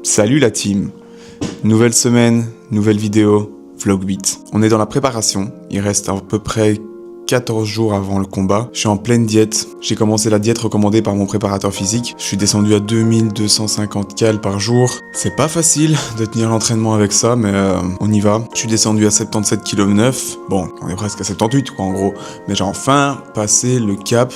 Salut la team. Nouvelle semaine, nouvelle vidéo, vlog 8. On est dans la préparation, il reste à peu près 14 jours avant le combat. Je suis en pleine diète, j'ai commencé la diète recommandée par mon préparateur physique. Je suis descendu à 2250 cales par jour. C'est pas facile de tenir l'entraînement avec ça, mais on y va. Je suis descendu à 77,9 kg. Bon, on est presque à 78 quoi en gros. Mais j'ai enfin passé le cap.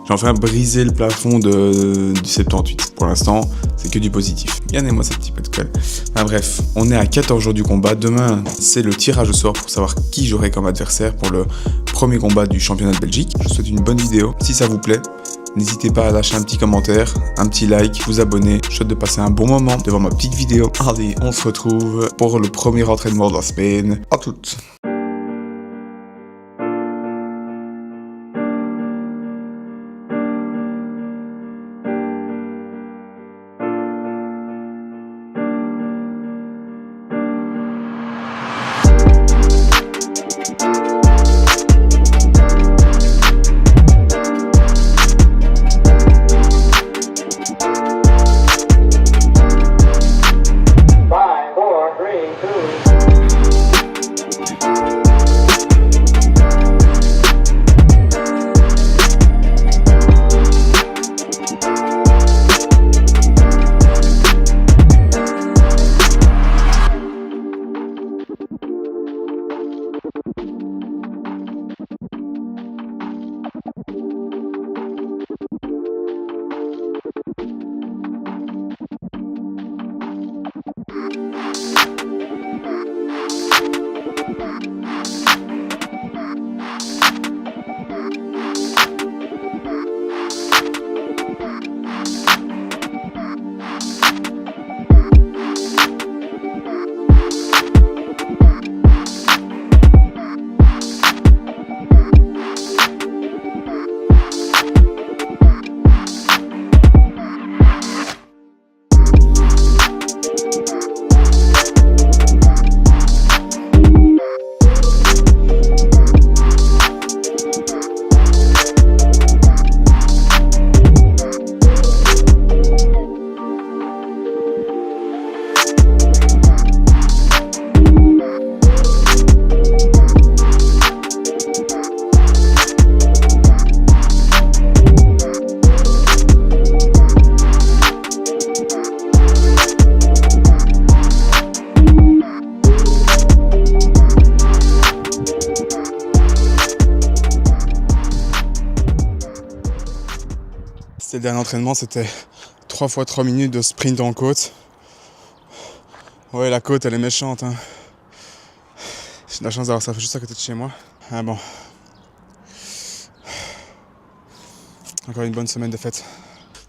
J'ai enfin brisé le plafond du 78. Pour l'instant, c'est que du positif. Gagnez-moi ce petit peu de colle. Enfin bref, on est à 14 jours du combat. Demain, c'est le tirage au sort pour savoir qui j'aurai comme adversaire pour le premier combat du championnat de Belgique. Je vous souhaite une bonne vidéo. Si ça vous plaît, n'hésitez pas à lâcher un petit commentaire, un petit like, vous abonner. Je souhaite de passer un bon moment devant ma petite vidéo. Allez, on se retrouve pour le premier entraînement de la semaine. À toutes. C'était le dernier entraînement, c'était 3 fois 3 minutes de sprint en côte. Ouais, la côte elle est méchante, hein. J'ai de la chance d'avoir ça juste à côté de chez moi. Ah bon. Encore une bonne semaine de fête.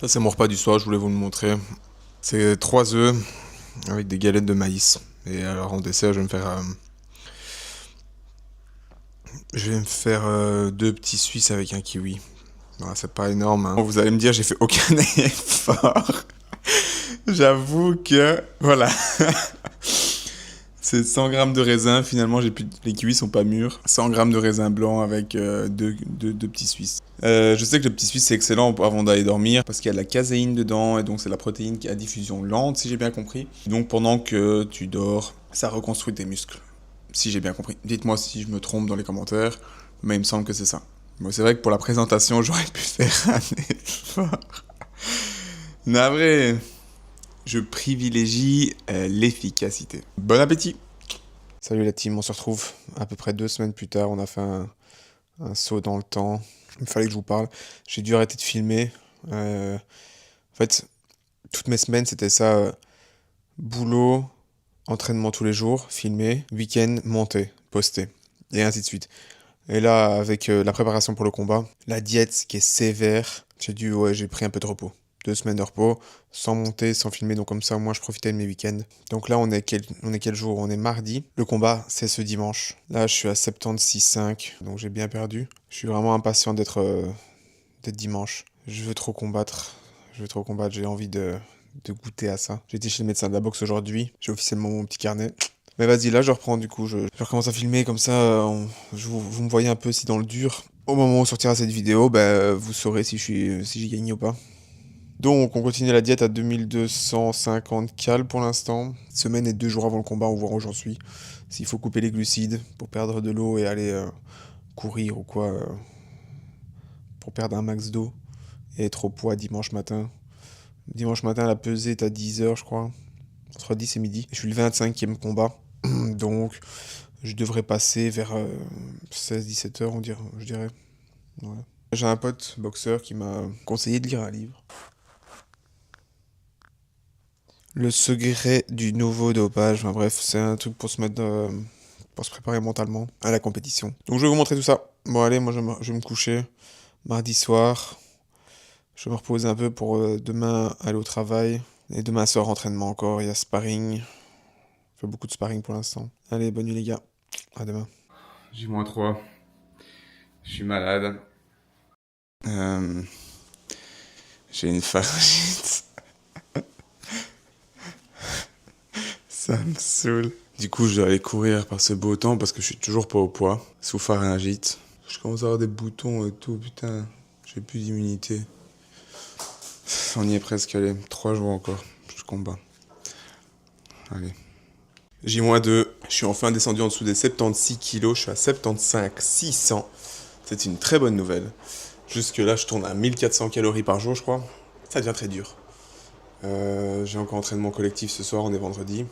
Ça c'est mon repas du soir, je voulais vous le montrer. C'est 3 œufs avec des galettes de maïs. Et alors en dessert je vais me faire 2 petits Suisses avec un kiwi. Voilà, c'est pas énorme, hein. Vous allez me dire, j'ai fait aucun effort. J'avoue que, voilà. C'est 100 grammes de raisin, finalement, les kiwis sont pas mûrs. 100 grammes de raisin blanc avec deux petits Suisses. Je sais que le petit Suisse, c'est excellent avant d'aller dormir, parce qu'il y a de la caséine dedans, et donc c'est la protéine qui a diffusion lente, si j'ai bien compris. Donc pendant que tu dors, ça reconstruit tes muscles, si j'ai bien compris. Dites-moi si je me trompe dans les commentaires, mais il me semble que c'est ça. Bon, c'est vrai que pour la présentation, j'aurais pu faire un effort. Navré, je privilégie l'efficacité. Bon appétit. Salut la team, on se retrouve à peu près 2 semaines plus tard. On a fait un saut dans le temps. Il fallait que je vous parle. J'ai dû arrêter de filmer. En fait, toutes mes semaines, c'était ça. Boulot, entraînement tous les jours, filmer, week-end, monter, poster, et ainsi de suite. Et là, avec la préparation pour le combat, la diète qui est sévère, j'ai pris un peu de repos. 2 semaines de repos, sans monter, sans filmer, donc comme ça, moi, je profitais de mes week-ends. Donc là, on est quel jour? On est mardi. Le combat, c'est ce dimanche. Là, je suis à 76,5, donc j'ai bien perdu. Je suis vraiment impatient d'être dimanche. Je veux trop combattre, j'ai envie de goûter à ça. J'ai été chez le médecin de la boxe aujourd'hui, j'ai officiellement mon petit carnet. Mais vas-y, là je reprends du coup, je recommence à filmer comme ça, vous me voyez un peu si dans le dur. Au moment où sortira cette vidéo, vous saurez si j'ai gagné ou pas. Donc, on continue la diète à 2250 cales pour l'instant. Semaine et 2 jours avant le combat, on voit où j'en suis. S'il faut couper les glucides pour perdre de l'eau et aller courir ou quoi, pour perdre un max d'eau et être au poids dimanche matin. Dimanche matin, la pesée est à 10h, je crois. Entre 10 et midi. Je suis le 25e combat. Donc, je devrais passer vers 16-17h, je dirais. Ouais. J'ai un pote boxeur qui m'a conseillé de lire un livre. Le secret du nouveau dopage. Enfin, bref, c'est un truc pour se mettre, pour se préparer mentalement à la compétition. Donc, je vais vous montrer tout ça. Bon, allez, moi, je vais me coucher. Mardi soir. Je vais me reposer un peu pour demain aller au travail. Et demain soir, entraînement encore. Il y a sparring. Je fais beaucoup de sparring pour l'instant. Allez, bonne nuit les gars. À demain. J-3. Je suis malade. J'ai une pharyngite. Ça me saoule. Du coup, je dois aller courir par ce beau temps parce que je suis toujours pas au poids. Sous pharyngite. Je commence à avoir des boutons et tout, putain. J'ai plus d'immunité. On y est presque, allez. 3 jours encore. Je combats. Allez. J-2. Je suis enfin descendu en dessous des 76 kilos. Je suis à 75 600. C'est une très bonne nouvelle. Jusque là, je tourne à 1400 calories par jour, je crois. Ça devient très dur. J'ai encore entraînement collectif ce soir, on est vendredi.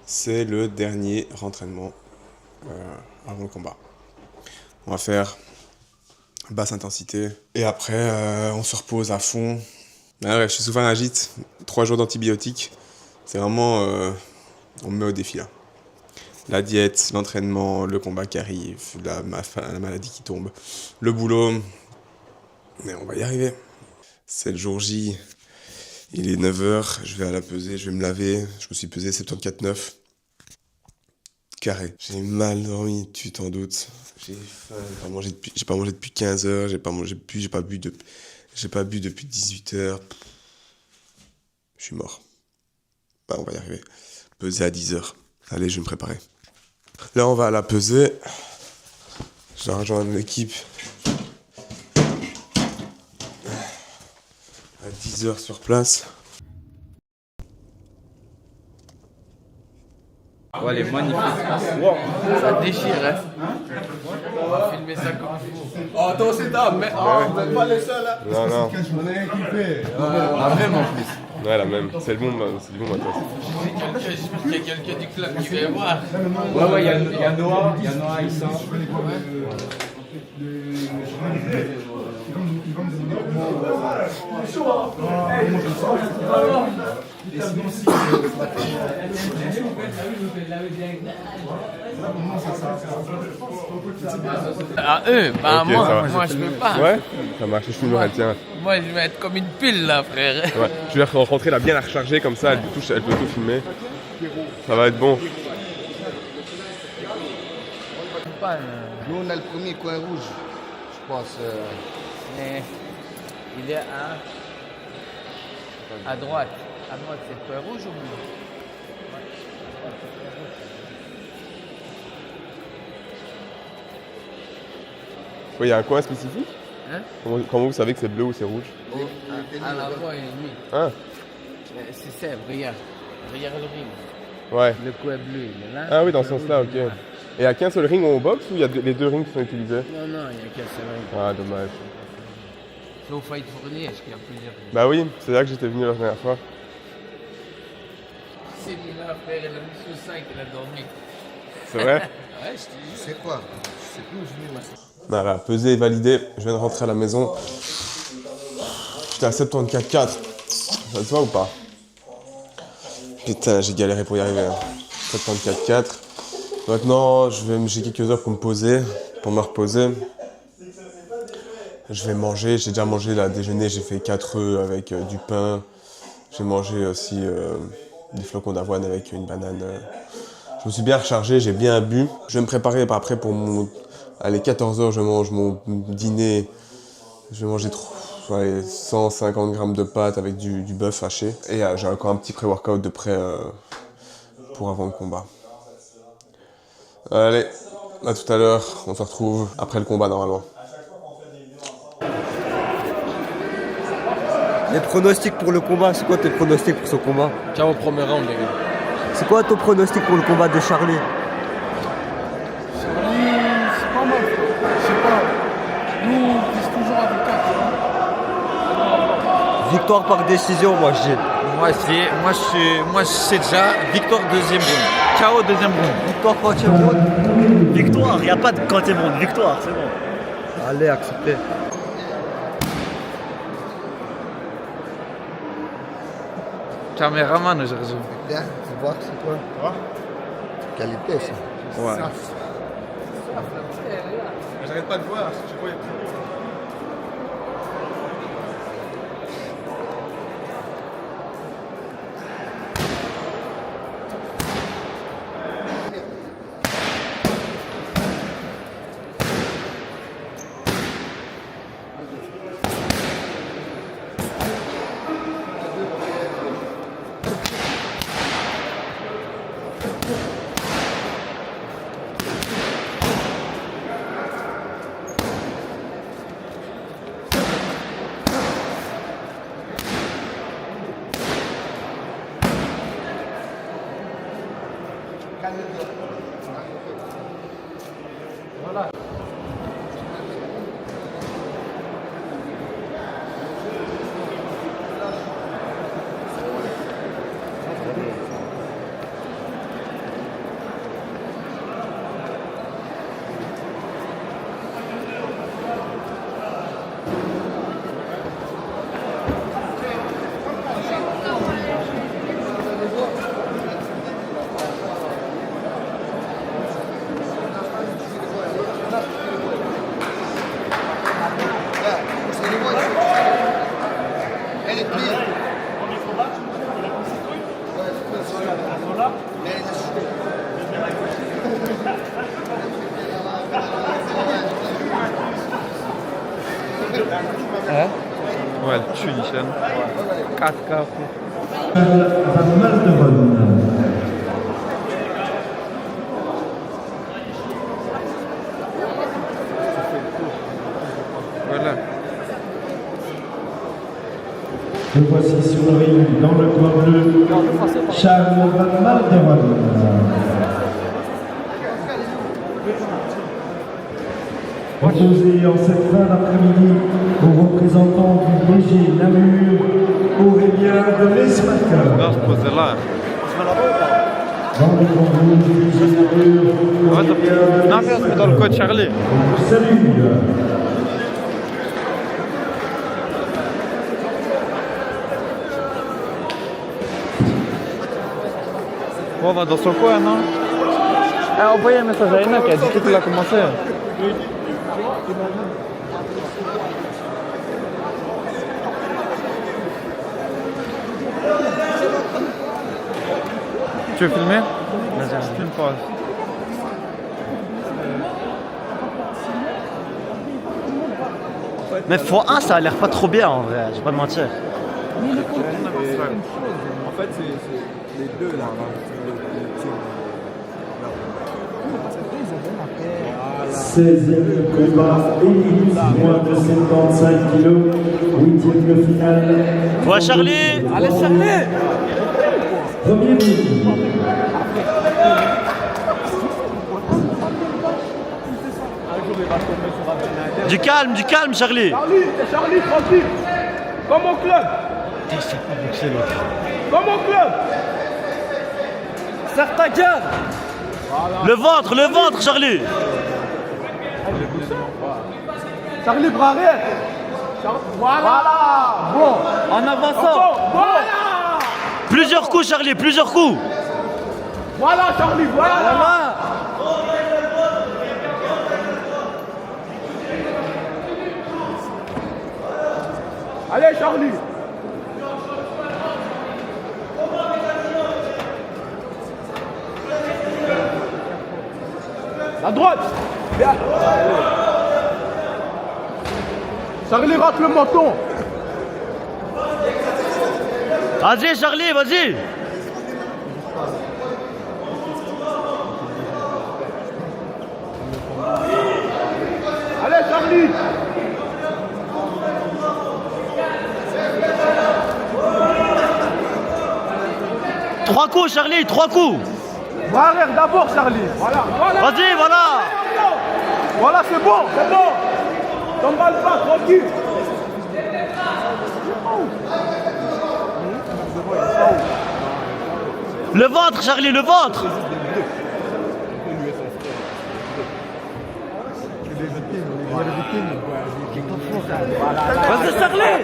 C'est le dernier rentraînement avant le combat. On va faire basse intensité. Et après, on se repose à fond. Ah ouais, je suis sous pharyngite. 3 jours d'antibiotiques. C'est vraiment... on me met au défi là. La diète, l'entraînement, le combat qui arrive, la maladie qui tombe, le boulot. Mais on va y arriver. C'est le jour J. Il est 9h, je vais à la pesée, je vais me laver. Je me suis pesé 74,9. Carré. J'ai mal dormi, tu t'en doutes. J'ai faim, j'ai pas mangé depuis 15h, j'ai pas bu depuis 18h. Je suis mort. Bah, on va y arriver. Peser à 10h. Allez, je vais me préparer. Là, on va à la pesée. Je dois rejoindre l'équipe à 10h sur place. Ouais, elle est magnifique. Wow, ça déchire, hein. On va filmer ça comme il faut. Oh, toi aussi, mais vous n'êtes pas les seuls, hein. Non, non. La même en plus. Ouais, la même. C'est du bon matos. J'espère qu'il y a quelqu'un du club qui va voir. Ouais, il y a Noah, il sort. Ah, eux, bah Ok, ça va. moi je peux pas. Ouais, ça marche, je filmerai, tiens. Moi je vais être comme une pile là, frère. Ouais. Je vais rentrer là, bien la recharger comme ça, elle peut tout filmer. Ça va être bon. Nous, on a le premier coin rouge, je pense. Mais il est à droite. À droite, c'est le point rouge ou bleu? Oui, il y a un coin spécifique? Hein? Comment vous savez que c'est bleu ou c'est rouge? À l'avant et lui. Ah, C'est ça, regarde. Regarde le ring. ouais. Le coin bleu, il est là. Ah oui, dans ce Le sens-là, rouge, ok. il est là. Et il n'y a qu'un seul ring où on boxe ou il y a les deux rings qui sont utilisés? Non, non, il n'y a qu'un seul ring. Ah, dommage. Sauf Fight Fournier, parce qu'il y a plusieurs. Bah oui, c'est là que j'étais venu la dernière fois. C'est lui là, frère, il a mis sous 5, il a dormi. C'est vrai? Ouais, je te dis. C'est quoi? Je sais plus où je mets ma. Voilà, pesée et validée. Je viens de rentrer à la maison. J'étais à 74,4. Ça te va ou pas? Putain, j'ai galéré pour y arriver. 74,4. Maintenant, j'ai quelques heures pour me poser, pour me reposer. Je vais manger. J'ai déjà mangé là, déjeuner. J'ai fait 4 œufs avec du pain. J'ai mangé aussi des flocons d'avoine avec une banane. Je me suis bien rechargé, j'ai bien bu. Je vais me préparer après pour mon... Allez, 14h, je mange mon dîner. Je vais manger 150 grammes de pâtes avec du bœuf haché. Et j'ai encore un petit pré-workout de près pour avant le combat. Allez, à tout à l'heure. On se retrouve après le combat normalement. Les pronostics pour le combat, c'est quoi tes pronostics pour ce combat? Ciao au premier round, les gars. C'est quoi ton pronostic pour le combat de Charlie? C'est pas mal. Je sais pas. Nous, on vise toujours avec 4. Victoire par décision, moi je dis. Moi, c'est déjà victoire deuxième round. Ciao deuxième round. Victoire quantième round. Victoire, il n'y a pas de quantième round, victoire, c'est bon. Allez, acceptez. Caméraman, j'ai raison. Bien, tu vois, c'est quoi? Qualité, ça. Ouais. J'arrête pas de voir, je croyais. Elle est pliée. Ouais, le tue, Nishan. 4K. Van Malderon. Voilà. Le voici sur le ring dans le coin bleu, Charles Van Malderon. Opposé en cette fin d'après-midi aux représentants du BG Namur, Aurélien de Lesmaca. Là, je posais là. Dans le coin rouge du BG Namur, Aurélien de Non, mais c'est dans le code Charlie. On vous salue. On va dans son coin, non? Envoyez un message à Ena qui a dit qu'il a commencé. Tu veux filmer? Vas-y, filme pas. Mais x1, ça a l'air pas trop bien en vrai, je vais pas te mentir. En fait, c'est les deux là. 16e combat, élite, moins de 75 kilos, 8e de finale. Ouais, Charlie! Allez, Charlie! Premier round. Du calme, Charlie! Charlie, tranquille. Comme au club. Comme au club. Serre ta gueule! Le ventre, Charlie! Charlie, bras arrière. Voilà. Bon. En avançant! Voilà. Plusieurs coups, Charlie, plusieurs coups! Voilà, Charlie, voilà. Allez, Charlie. La droite. Bien. Charlie, rate le menton. Vas-y, Charlie, vas-y! Allez, Charlie. 3 coups, Charlie, 3 coups. Va arrière d'abord, Charlie. Voilà. Vas-y, voilà. Voilà, c'est bon. T'emballes pas, tranquille. Le ventre, Charlie, le ventre. Vas-y, Charlie.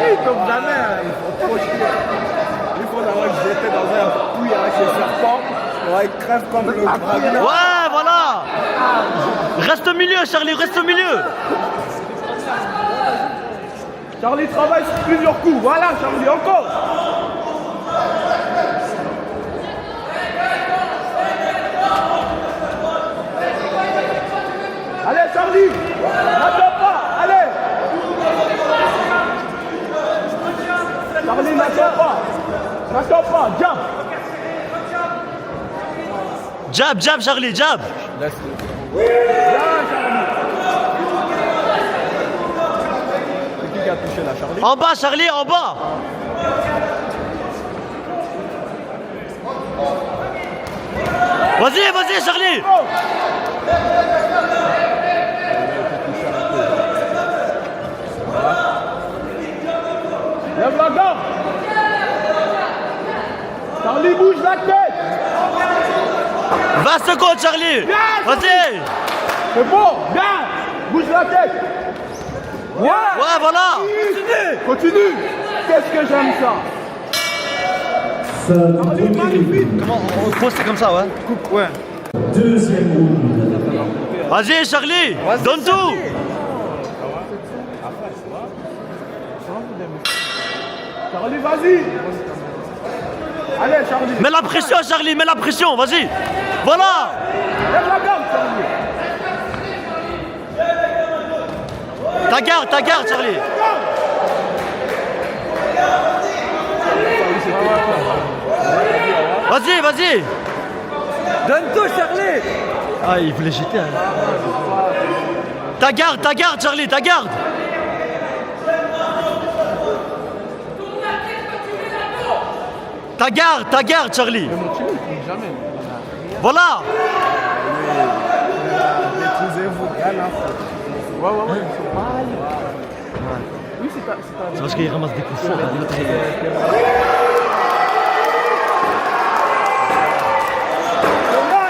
Il tombe jamais. Il faut trop chier. Il faut d'avoir jeté dans un puits avec ses serpents. Il crève comme le dragon. Ouais, voilà. Reste au milieu, Charlie, reste au milieu. Charlie travaille sur plusieurs coups. Voilà, Charlie, encore. Allez, Charlie. N'attends pas. Allez. Charlie, n'attends pas. Jump. Jab, Charlie, jab. C'est qui a touché la Charlie? En bas, Charlie, en bas. Vas-y, Charlie. Lève la garde. Charlie, bouge la tête. 20 secondes, Charlie. Vas-y. C'est bon, bien. Bouge la tête. Ouais, voilà. Continue. Qu'est-ce que j'aime ça. Charlie, magnifique. Comment on pose comme ça, ouais? Coupe, ouais. Deuxième round. Vas-y, Charlie. Donne tout. Charlie, vas-y. Allez, Charlie. Mets la pression, Charlie, mets la pression, vas-y. Voilà. Lève la garde, Charlie. Ta garde, Charlie. Vas-y. Donne tout, Charlie. Ah, il voulait jeter. Hein. Ta garde, Charlie, ta garde. Ta garde, Charlie. Voilà. C'est parce qu'il ramasse des coups forts.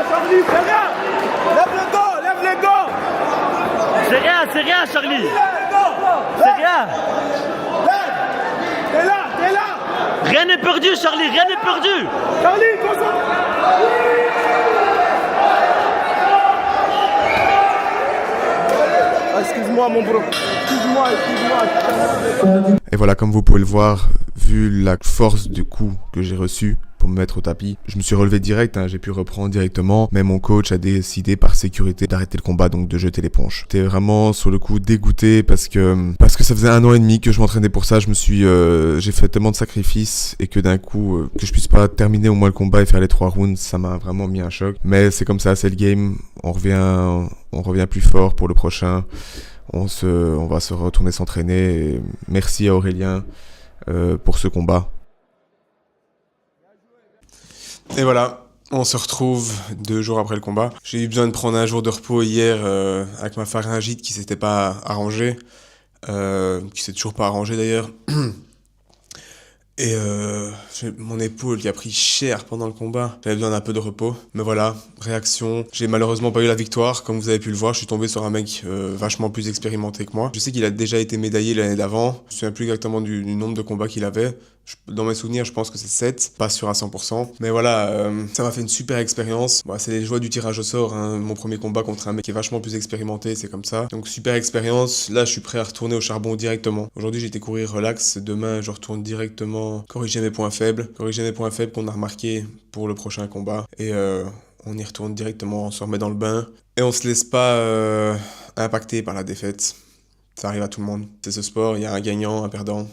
Charlie, c'est rien. Lève les gants. C'est rien, Charlie. C'est rien. T'es là. Rien n'est perdu, Charlie, rien n'est perdu. Charlie, concentre. Excuse-moi, mon bro. Excuse-moi. Et voilà, comme vous pouvez le voir, vu la force du coup que j'ai reçu pour me mettre au tapis, je me suis relevé direct, hein, j'ai pu reprendre directement, mais mon coach a décidé par sécurité d'arrêter le combat, donc de jeter l'éponge. J'étais vraiment sur le coup dégoûté parce que ça faisait 1 an et demi que je m'entraînais pour ça, j'ai fait tellement de sacrifices et que d'un coup, que je puisse pas terminer au moins le combat et faire les 3 rounds, ça m'a vraiment mis un choc. Mais c'est comme ça, c'est le game, on revient plus fort pour le prochain. On va se retourner s'entraîner. Et merci à Aurélien pour ce combat. Et voilà, on se retrouve 2 jours après le combat. J'ai eu besoin de prendre un jour de repos hier avec ma pharyngite qui s'était pas arrangée, qui s'est toujours pas arrangée d'ailleurs. Et mon épaule qui a pris cher pendant le combat. J'avais besoin d'un peu de repos. Mais voilà, réaction. J'ai malheureusement pas eu la victoire. Comme vous avez pu le voir, je suis tombé sur un mec vachement plus expérimenté que moi. Je sais qu'il a déjà été médaillé l'année d'avant. Je me souviens plus exactement du nombre de combats qu'il avait. Dans mes souvenirs, je pense que c'est 7, pas sûr à 100%. Mais voilà, ça m'a fait une super expérience. Bon, c'est les joies du tirage au sort, hein. Mon premier combat contre un mec qui est vachement plus expérimenté, c'est comme ça. Donc super expérience. Là, je suis prêt à retourner au charbon directement. Aujourd'hui, j'ai été courir relax. Demain, je retourne directement corriger mes points faibles. Corriger mes points faibles qu'on a remarqués pour le prochain combat. Et on y retourne directement, on se remet dans le bain. Et on se laisse pas impacter par la défaite. Ça arrive à tout le monde. C'est ce sport, il y a un gagnant, un perdant.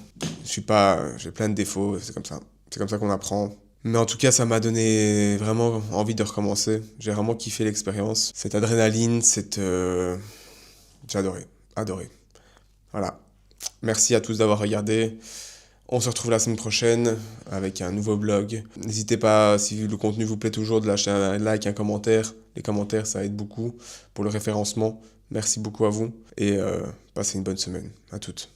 J'ai plein de défauts, c'est comme ça. C'est comme ça qu'on apprend. Mais en tout cas, ça m'a donné vraiment envie de recommencer. J'ai vraiment kiffé l'expérience. Cette adrénaline, j'ai adoré. Voilà. Merci à tous d'avoir regardé. On se retrouve la semaine prochaine avec un nouveau blog. N'hésitez pas, si le contenu vous plaît toujours, de lâcher un like, un commentaire. Les commentaires, ça aide beaucoup pour le référencement. Merci beaucoup à vous et passez une bonne semaine. À toutes.